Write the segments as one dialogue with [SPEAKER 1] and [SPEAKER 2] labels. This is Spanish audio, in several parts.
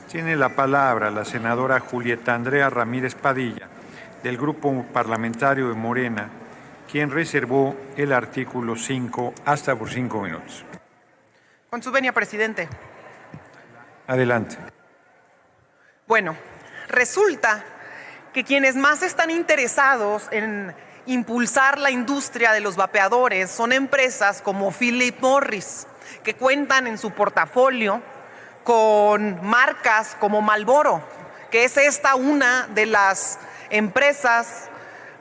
[SPEAKER 1] Tiene la palabra la senadora Julieta Andrea Ramírez Padilla, del Grupo Parlamentario de Morena, quien reservó el artículo 5 hasta por 5 minutos.
[SPEAKER 2] Con su venia, presidente.
[SPEAKER 1] Adelante.
[SPEAKER 2] Bueno, resulta que quienes más están interesados en impulsar la industria de los vapeadores son empresas como Philip Morris, que cuentan en su portafolio con marcas como Marlboro, que es una de las empresas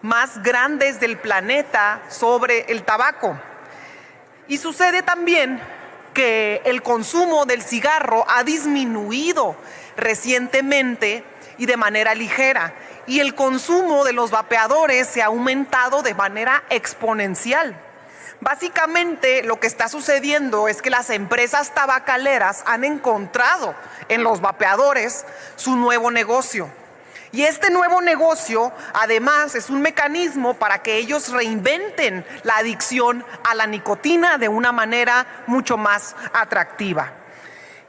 [SPEAKER 2] más grandes del planeta sobre el tabaco. Y sucede también que el consumo del cigarro ha disminuido recientemente y de manera ligera, y el consumo de los vapeadores se ha aumentado de manera exponencial. Básicamente lo que está sucediendo es que las empresas tabacaleras han encontrado en los vapeadores su nuevo negocio. Y este nuevo negocio, además, es un mecanismo para que ellos reinventen la adicción a la nicotina de una manera mucho más atractiva.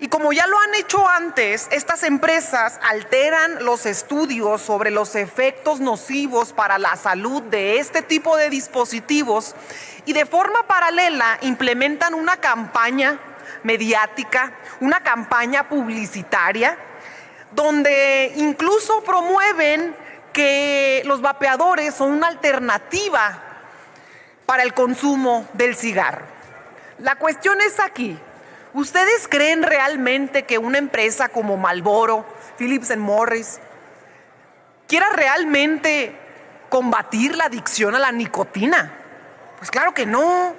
[SPEAKER 2] Y como ya lo han hecho antes, estas empresas alteran los estudios sobre los efectos nocivos para la salud de este tipo de dispositivos y de forma paralela implementan una campaña mediática, una campaña publicitaria, donde incluso promueven que los vapeadores son una alternativa para el consumo del cigarro. La cuestión es aquí. ¿Ustedes creen realmente que una empresa como Marlboro, Philip Morris, quiera realmente combatir la adicción a la nicotina? Pues claro que no.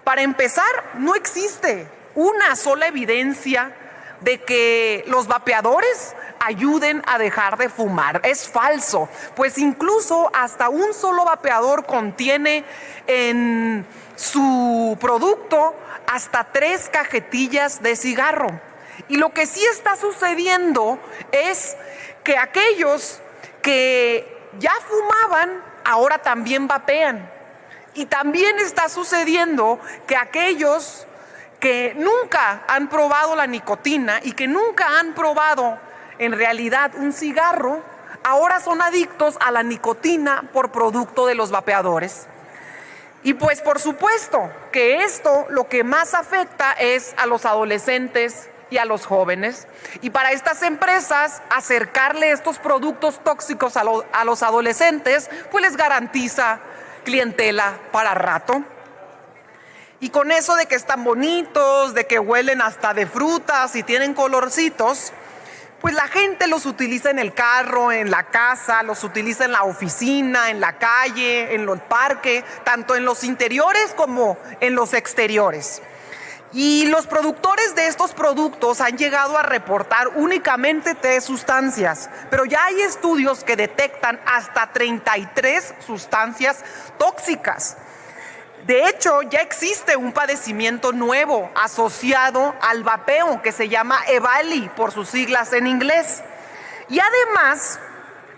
[SPEAKER 2] Para empezar, no existe una sola evidencia de que los vapeadores ayuden a dejar de fumar. Es falso, pues incluso hasta un solo vapeador contiene en su producto hasta 3 cajetillas de cigarro. Y lo que sí está sucediendo es que aquellos que ya fumaban ahora también vapean. Y también está sucediendo que aquellos que nunca han probado la nicotina y que nunca han probado en realidad un cigarro, ahora son adictos a la nicotina por producto de los vapeadores. Y pues por supuesto que esto lo que más afecta es a los adolescentes y a los jóvenes. Y para estas empresas acercarle estos productos tóxicos a los adolescentes pues les garantiza clientela para rato. Y con eso de que están bonitos, de que huelen hasta de frutas y tienen colorcitos, pues la gente los utiliza en el carro, en la casa, los utiliza en la oficina, en la calle, en el parque, tanto en los interiores como en los exteriores. Y los productores de estos productos han llegado a reportar únicamente 3 sustancias, pero ya hay estudios que detectan hasta 33 sustancias tóxicas. De hecho, ya existe un padecimiento nuevo asociado al vapeo que se llama EVALI por sus siglas en inglés. Y además,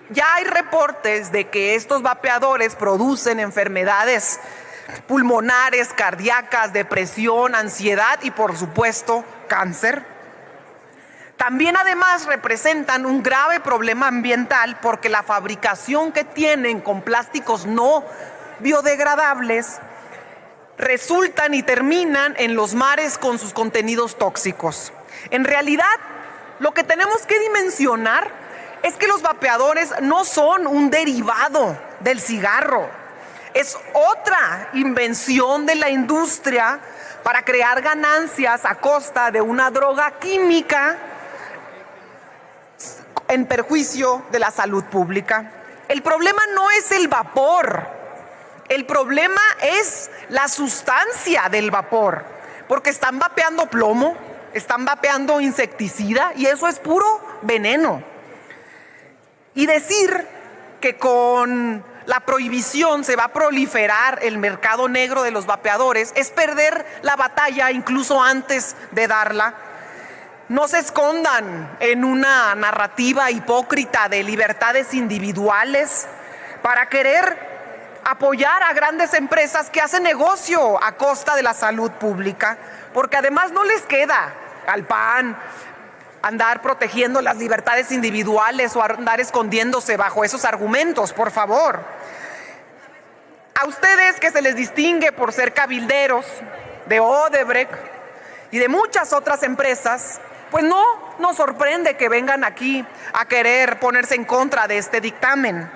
[SPEAKER 2] ya hay reportes de que estos vapeadores producen enfermedades pulmonares, cardíacas, depresión, ansiedad y por supuesto cáncer. También además representan un grave problema ambiental porque la fabricación que tienen con plásticos no biodegradables resultan y terminan en los mares con sus contenidos tóxicos. En realidad, lo que tenemos que dimensionar es que los vapeadores no son un derivado del cigarro. Es otra invención de la industria para crear ganancias a costa de una droga química en perjuicio de la salud pública. El problema no es el vapor. El problema es la sustancia del vapor, porque están vapeando plomo, están vapeando insecticida y eso es puro veneno. Y decir que con la prohibición se va a proliferar el mercado negro de los vapeadores es perder la batalla incluso antes de darla. No se escondan en una narrativa hipócrita de libertades individuales para querer apoyar a grandes empresas que hacen negocio a costa de la salud pública, porque además no les queda al PAN, andar protegiendo las libertades individuales o andar escondiéndose bajo esos argumentos, por favor. A ustedes que se les distingue por ser cabilderos de Odebrecht y de muchas otras empresas, pues no nos sorprende que vengan aquí a querer ponerse en contra de este dictamen.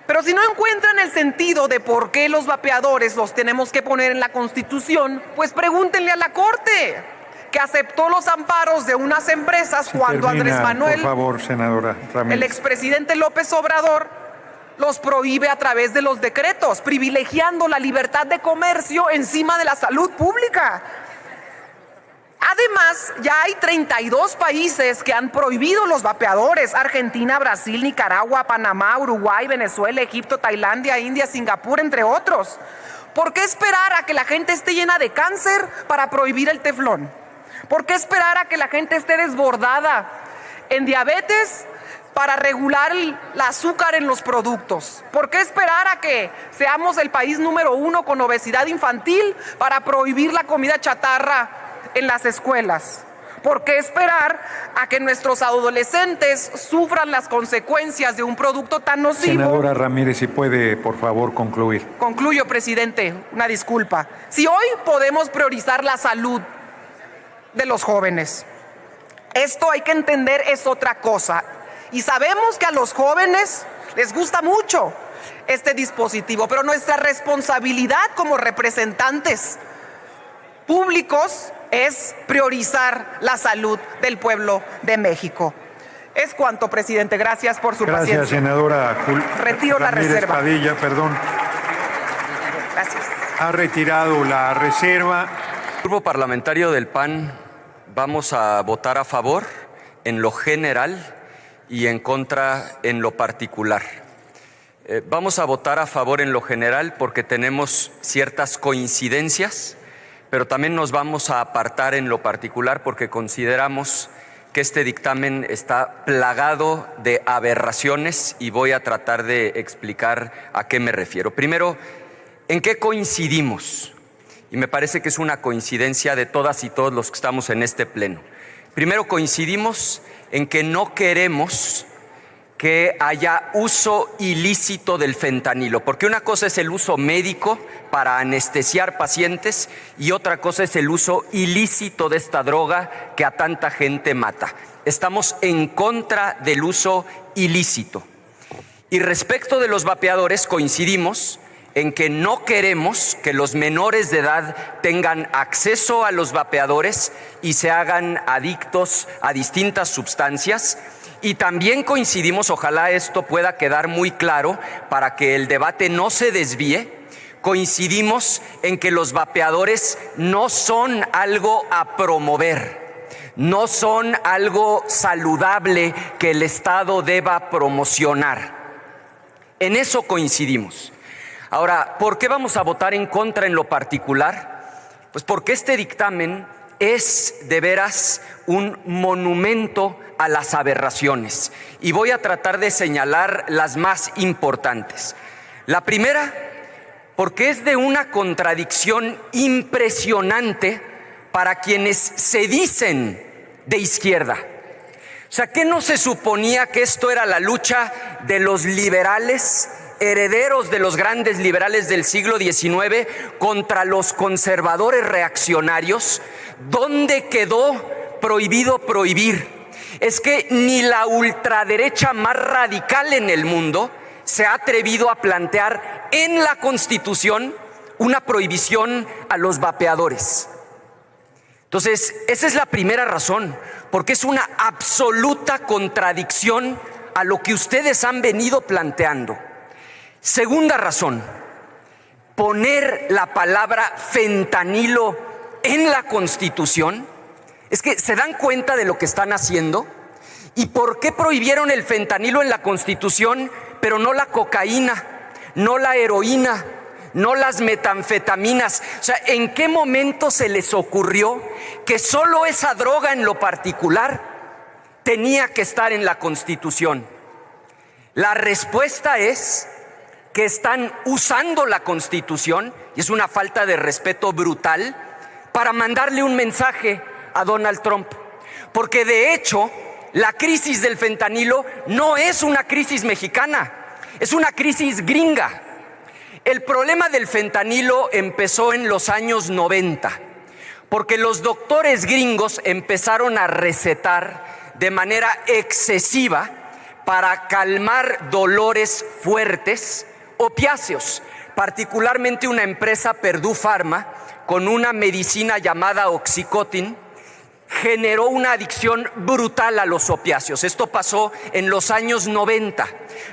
[SPEAKER 2] Pero si no encuentran el sentido de por qué los vapeadores los tenemos que poner en la Constitución, pues pregúntenle a la Corte, que aceptó los amparos de unas empresas cuando Andrés Manuel,
[SPEAKER 1] por favor, senadora Ramírez,
[SPEAKER 2] el expresidente López Obrador, los prohíbe a través de los decretos, privilegiando la libertad de comercio encima de la salud pública. Además, ya hay 32 países que han prohibido los vapeadores: Argentina, Brasil, Nicaragua, Panamá, Uruguay, Venezuela, Egipto, Tailandia, India, Singapur, entre otros. ¿Por qué esperar a que la gente esté llena de cáncer para prohibir el teflón? ¿Por qué esperar a que la gente esté desbordada en diabetes para regular el azúcar en los productos? ¿Por qué esperar a que seamos el país número 1 con obesidad infantil para prohibir la comida chatarra en las escuelas? ¿Por qué esperar a que nuestros adolescentes sufran las consecuencias de un producto tan nocivo?
[SPEAKER 1] Senadora Ramírez, si puede, por favor, concluir.
[SPEAKER 2] Concluyo, presidente, una disculpa. Si hoy podemos priorizar la salud de los jóvenes, esto hay que entender es otra cosa. Y sabemos que a los jóvenes les gusta mucho este dispositivo, pero nuestra responsabilidad como representantes públicos es priorizar la salud del pueblo de México. Es cuanto, presidente. Gracias por su paciencia.
[SPEAKER 1] Gracias, senadora
[SPEAKER 2] Retiro la reserva.
[SPEAKER 1] Padilla, perdón.
[SPEAKER 2] Gracias.
[SPEAKER 1] Ha retirado la reserva.
[SPEAKER 3] El Grupo Parlamentario del PAN vamos a votar a favor en lo general y en contra en lo particular. Vamos a votar a favor en lo general porque tenemos ciertas coincidencias, pero también nos vamos a apartar en lo particular porque consideramos que este dictamen está plagado de aberraciones y voy a tratar de explicar a qué me refiero. Primero, ¿en qué coincidimos? Y me parece que es una coincidencia de todas y todos los que estamos en este pleno. Primero, coincidimos en que no queremos que haya uso ilícito del fentanilo, porque una cosa es el uso médico para anestesiar pacientes y otra cosa es el uso ilícito de esta droga que a tanta gente mata. Estamos en contra del uso ilícito. Y respecto de los vapeadores, coincidimos en que no queremos que los menores de edad tengan acceso a los vapeadores y se hagan adictos a distintas sustancias. Y también coincidimos, ojalá esto pueda quedar muy claro para que el debate no se desvíe, coincidimos en que los vapeadores no son algo a promover, no son algo saludable que el Estado deba promocionar. En eso coincidimos. Ahora, ¿por qué vamos a votar en contra en lo particular? Pues porque este dictamen es de veras un monumento a las aberraciones y voy a tratar de señalar las más importantes. La primera, porque es de una contradicción impresionante para quienes se dicen de izquierda. O sea, ¿qué no se suponía que esto era la lucha de los liberales, herederos de los grandes liberales del siglo XIX, contra los conservadores reaccionarios? ¿Dónde quedó prohibido prohibir? Es que ni la ultraderecha más radical en el mundo se ha atrevido a plantear en la Constitución una prohibición a los vapeadores. Entonces, esa es la primera razón, porque es una absoluta contradicción a lo que ustedes han venido planteando. Segunda razón, poner la palabra fentanilo en la Constitución. Es que ¿se dan cuenta de lo que están haciendo? ¿Y por qué prohibieron el fentanilo en la Constitución, pero no la cocaína, no la heroína, no las metanfetaminas? O sea, ¿en qué momento se les ocurrió que solo esa droga en lo particular tenía que estar en la Constitución? La respuesta es que están usando la Constitución, y es una falta de respeto brutal, para mandarle un mensaje a Donald Trump. porque de hecho la crisis del fentanilo no es una crisis mexicana, es una crisis gringa. El problema del fentanilo empezó en los años 90, porque los doctores gringos empezaron a recetar de manera excesiva para calmar dolores fuertes opiáceos, particularmente una empresa, Purdue Pharma, con una medicina llamada Oxycontin, generó una adicción brutal a los opiáceos. Esto pasó en los años 90.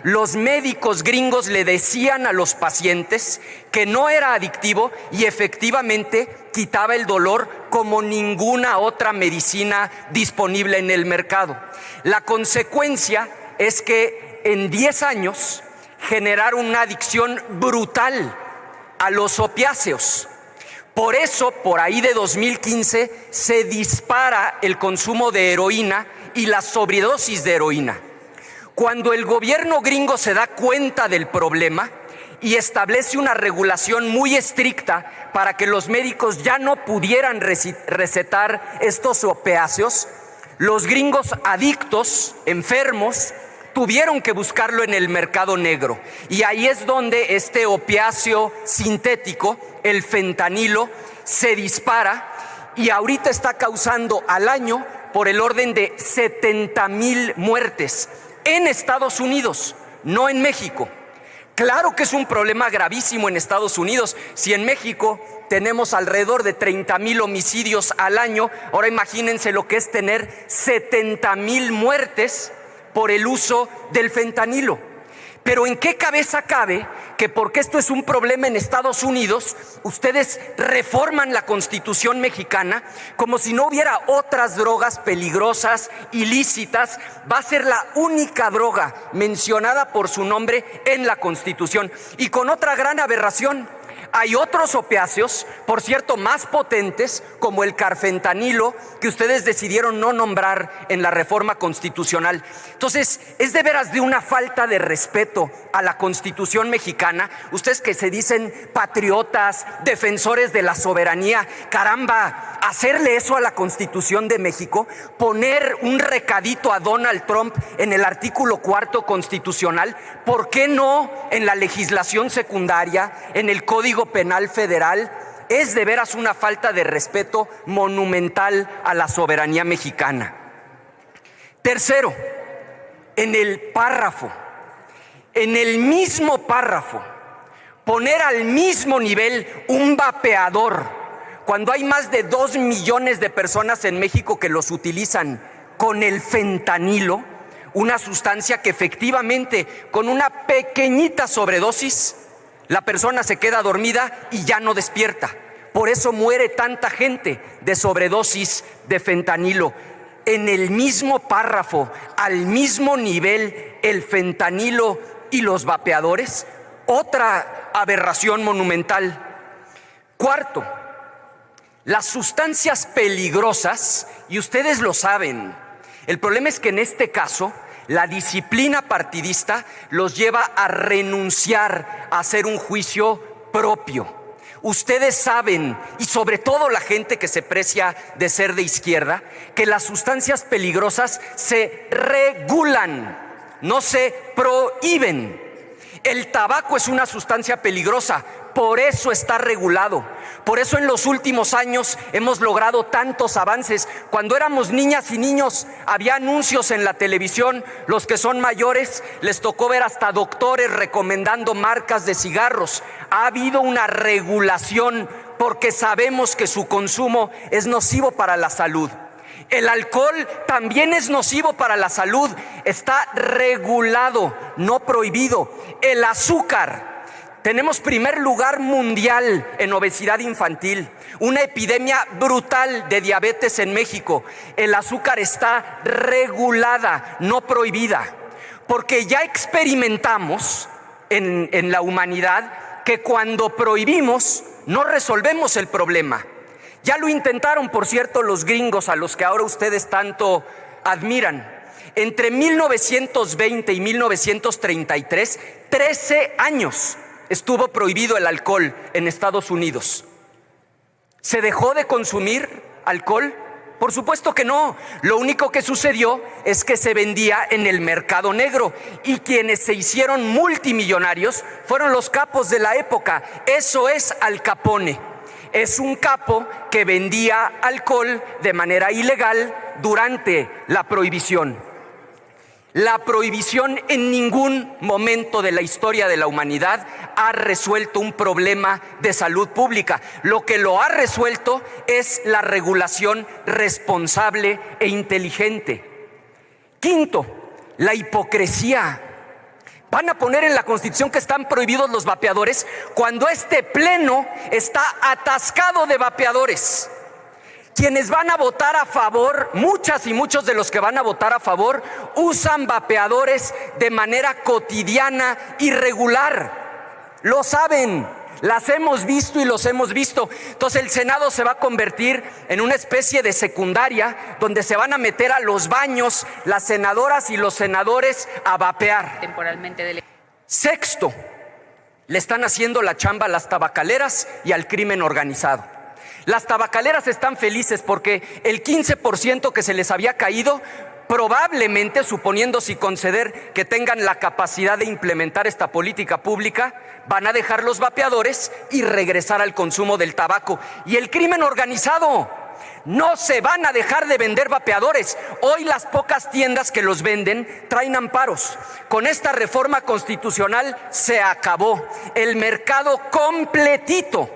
[SPEAKER 3] Los médicos gringos le decían a los pacientes que no era adictivo y efectivamente quitaba el dolor como ninguna otra medicina disponible en el mercado. La consecuencia es que en 10 años generaron una adicción brutal a los opiáceos. Por eso, por ahí de 2015, se dispara el consumo de heroína y la sobredosis de heroína. Cuando el gobierno gringo se da cuenta del problema y establece una regulación muy estricta para que los médicos ya no pudieran recetar estos opiáceos, los gringos adictos, enfermos, tuvieron que buscarlo en el mercado negro. Y ahí es donde este opiáceo sintético, el fentanilo, se dispara y ahorita está causando al año por el orden de 70,000 muertes en Estados Unidos, no en México. Claro que es un problema gravísimo en Estados Unidos. Si en México tenemos alrededor de 30,000 homicidios al año, ahora imagínense lo que es tener 70,000 muertes por el uso del fentanilo. Pero ¿en qué cabeza cabe que porque esto es un problema en Estados Unidos, ustedes reforman la Constitución mexicana como si no hubiera otras drogas peligrosas, ilícitas? Va a ser la única droga mencionada por su nombre en la Constitución. Y con otra gran aberración: hay otros opiáceos, por cierto, más potentes, como el carfentanilo, que ustedes decidieron no nombrar en la reforma constitucional. Entonces, es de veras de una falta de respeto a la Constitución mexicana. Ustedes que se dicen patriotas, defensores de la soberanía, caramba, hacerle eso a la Constitución de México, poner un recadito a Donald Trump en el artículo 4 constitucional, ¿por qué no en la legislación secundaria, en el Código Penal Federal? Es de veras una falta de respeto monumental a la soberanía mexicana. Tercero, en el mismo párrafo, poner al mismo nivel un vapeador, cuando hay más de 2 millones de personas en México que los utilizan, con el fentanilo, una sustancia que efectivamente con una pequeñita sobredosis la persona se queda dormida y ya no despierta. Por eso muere tanta gente de sobredosis de fentanilo. En el mismo párrafo, al mismo nivel, el fentanilo y los vapeadores, otra aberración monumental. Cuarto, las sustancias peligrosas, y ustedes lo saben, el problema es que en este caso la disciplina partidista los lleva a renunciar a hacer un juicio propio. Ustedes saben, y sobre todo la gente que se precia de ser de izquierda, que las sustancias peligrosas se regulan, no se prohíben. El tabaco es una sustancia peligrosa, por eso está regulado. Por eso en los últimos años hemos logrado tantos avances. Cuando éramos niñas y niños había anuncios en la televisión. Los que son mayores les tocó ver hasta doctores recomendando marcas de cigarros. Ha habido una regulación porque sabemos que su consumo es nocivo para la salud. El alcohol también es nocivo para la salud, está regulado, no prohibido. El azúcar. Tenemos primer lugar mundial en obesidad infantil, una epidemia brutal de diabetes en México. El azúcar está regulada, no prohibida, porque ya experimentamos en la humanidad que cuando prohibimos no resolvemos el problema. Ya lo intentaron, por cierto, los gringos a los que ahora ustedes tanto admiran. Entre 1920 y 1933, 13 años estuvo prohibido el alcohol en Estados Unidos. ¿Se dejó de consumir alcohol? Por supuesto que no. Lo único que sucedió es que se vendía en el mercado negro y quienes se hicieron multimillonarios fueron los capos de la época. Eso es Al Capone. Es un capo que vendía alcohol de manera ilegal durante la prohibición. La prohibición en ningún momento de la historia de la humanidad ha resuelto un problema de salud pública. Lo que lo ha resuelto es la regulación responsable e inteligente. Quinto, la hipocresía. Van a poner en la Constitución que están prohibidos los vapeadores cuando este pleno está atascado de vapeadores. Quienes van a votar a favor, muchas y muchos de los que van a votar a favor, usan vapeadores de manera cotidiana y regular. Lo saben, las hemos visto y los hemos visto. Entonces el Senado se va a convertir en una especie de secundaria donde se van a meter a los baños las senadoras y los senadores a vapear.
[SPEAKER 4] Temporalmente.
[SPEAKER 3] Sexto, le están haciendo la chamba a las tabacaleras y al crimen organizado. Las tabacaleras están felices porque el 15% que se les había caído, probablemente, suponiéndose y conceder que tengan la capacidad de implementar esta política pública, van a dejar los vapeadores y regresar al consumo del tabaco. Y el crimen organizado, no se van a dejar de vender vapeadores. Hoy las pocas tiendas que los venden traen amparos. Con esta reforma constitucional se acabó el mercado completito.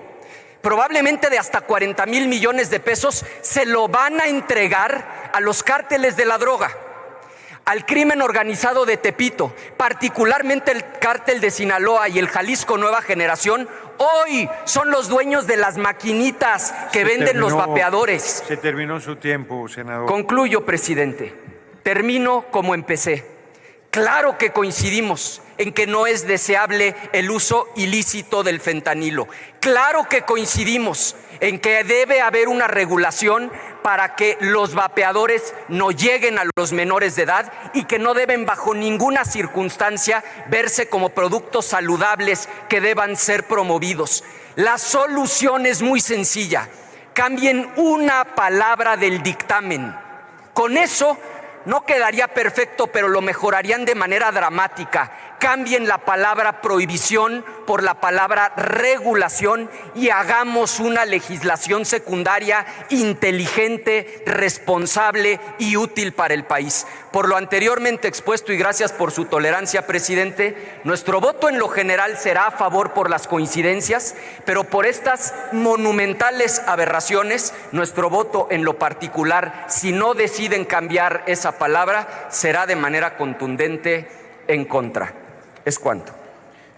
[SPEAKER 3] Probablemente de hasta 40,000 millones de pesos se lo van a entregar a los cárteles de la droga, al crimen organizado de Tepito, particularmente el cártel de Sinaloa y el Jalisco Nueva Generación. Hoy son los dueños de las maquinitas que venden los vapeadores.
[SPEAKER 1] Se terminó su tiempo, senador.
[SPEAKER 3] Concluyo, presidente. Termino como empecé. Claro que coincidimos en que no es deseable el uso ilícito del fentanilo. Claro que coincidimos en que debe haber una regulación para que los vapeadores no lleguen a los menores de edad y que no deben bajo ninguna circunstancia verse como productos saludables que deban ser promovidos. La solución es muy sencilla. Cambien una palabra del dictamen. Con eso no quedaría perfecto, pero lo mejorarían de manera dramática. Cambien la palabra prohibición por la palabra regulación y hagamos una legislación secundaria inteligente, responsable y útil para el país. Por lo anteriormente expuesto y gracias por su tolerancia, presidente, nuestro voto en lo general será a favor por las coincidencias, pero por estas monumentales aberraciones, nuestro voto en lo particular, si no deciden cambiar esa palabra, será de manera contundente en contra. Es cuanto.